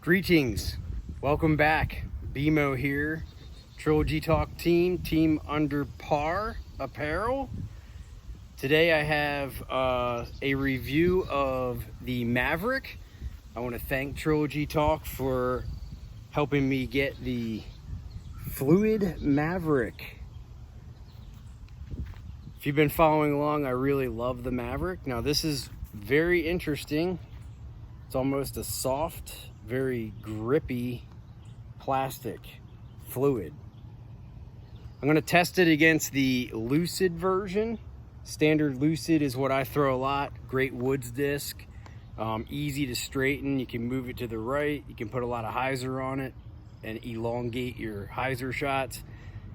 Greetings, welcome back. BMO here, Trilogy Talk team, Team Underpar Apparel. Today I have a review of the Maverick. I want to thank Trilogy Talk for helping me get the Fluid Maverick. If you've been following along, I really love the Maverick. Now this is very interesting. It's almost a soft, very grippy plastic fluid. I'm going to test it against the Lucid version. Standard Lucid is what I throw a lot. Great woods disc, easy to straighten. You can move it to the right. You can put a lot of Hyzer on it and elongate your Hyzer shots.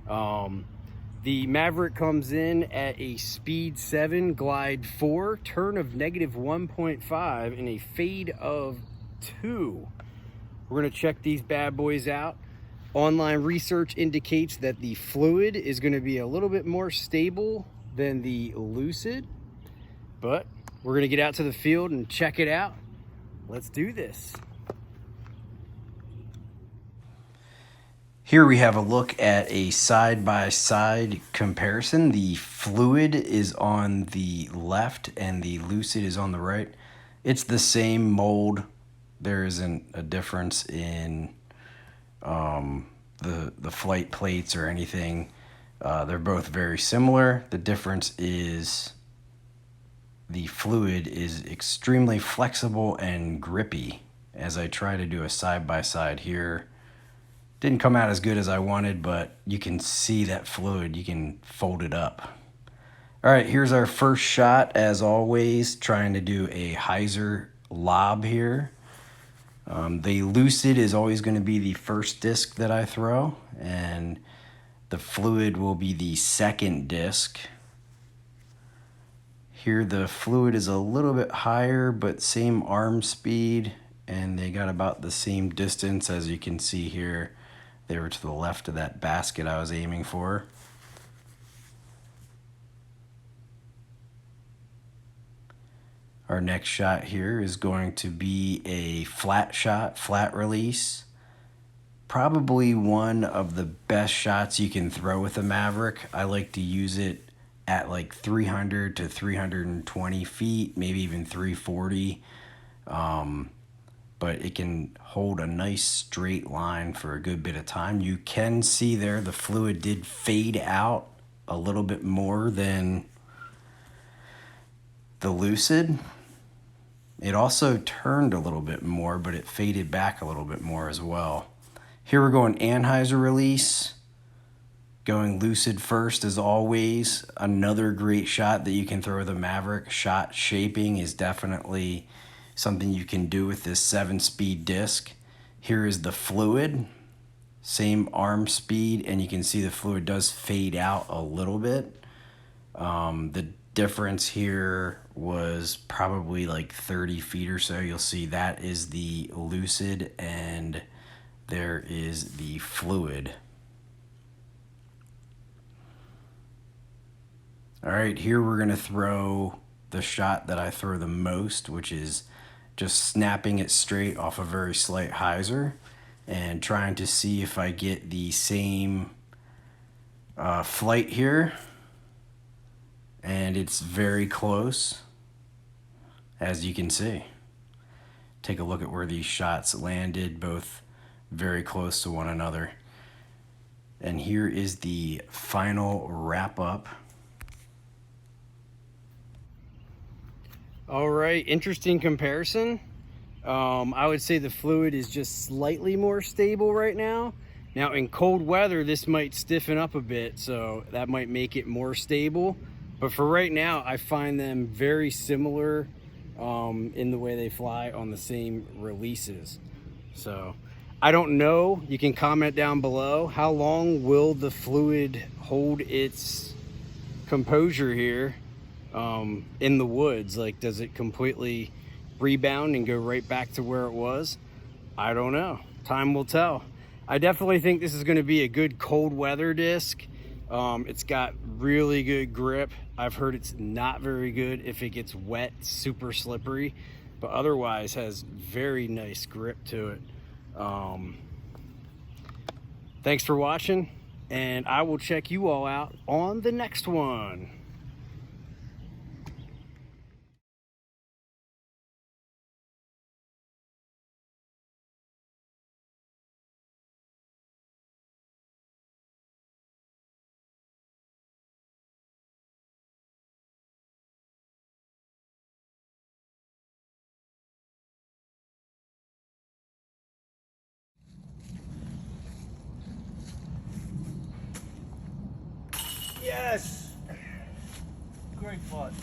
The Maverick comes in at a speed 7, glide 4, turn of negative 1.5, and a fade of 2. We're going to check these bad boys out. Online research indicates that the fluid is going to be a little bit more stable than the Lucid, but we're going to get out to the field and check it out. Let's do this. Here we have a look at a side-by-side comparison. The Fluid is on the left and the Lucid is on the right. It's the same mold. There isn't a difference in the flight plates or anything. They're both very similar. The difference is the Fluid is extremely flexible and grippy. As I try to do a side-by-side here, didn't come out as good as I wanted, but you can see that fluid. You can fold it up. All right, here's our first shot, as always, trying to do a Hyzer lob here. The Lucid is always going to be the first disc that I throw, and the Fluid will be the second disc. Here the Fluid is a little bit higher, but same arm speed, and they got about the same distance. As you can see here, they were to the left of that basket I was aiming for. Our next shot here is going to be a flat shot, flat release. Probably one of the best shots you can throw with a Maverick. I like to use it at like 300 to 320 feet, maybe even 340. But it can hold a nice straight line for a good bit of time. You can see there the fluid did fade out a little bit more than the Lucid. It also turned a little bit more, but it faded back a little bit more as well. Here we're going Anhyzer release. Going Lucid first as always. Another great shot that you can throw with a Maverick. Shot shaping is definitely something you can do with this 7-speed disc. Here is the Fluid, same arm speed, and you can see the fluid does fade out a little bit. The difference here was probably like 30 feet or so. You'll see that is the Lucid and there is the Fluid. All right, here we're gonna throw the shot that I throw the most, which is just snapping it straight off a very slight Hyzer and trying to see if I get the same flight here. And it's very close, as you can see. Take a look at where these shots landed, both very close to one another. And here is the final wrap up. All right, interesting comparison. I would say the Fluid is just slightly more stable right now. Now in cold weather, this might stiffen up a bit, so that might make it more stable. But for right now, I find them very similar in the way they fly on the same releases. So I don't know, you can comment down below. How long will the Fluid hold its composure here? In the woods? Like, does it completely rebound and go right back to where it was? I don't know. Time will tell. I definitely think this is going to be a good cold weather disc. It's got really good grip. I've heard it's not very good if it gets wet, super slippery, but otherwise has very nice grip to it. Thanks for watching, and I will check you all out on the next one. Yes! Great fun.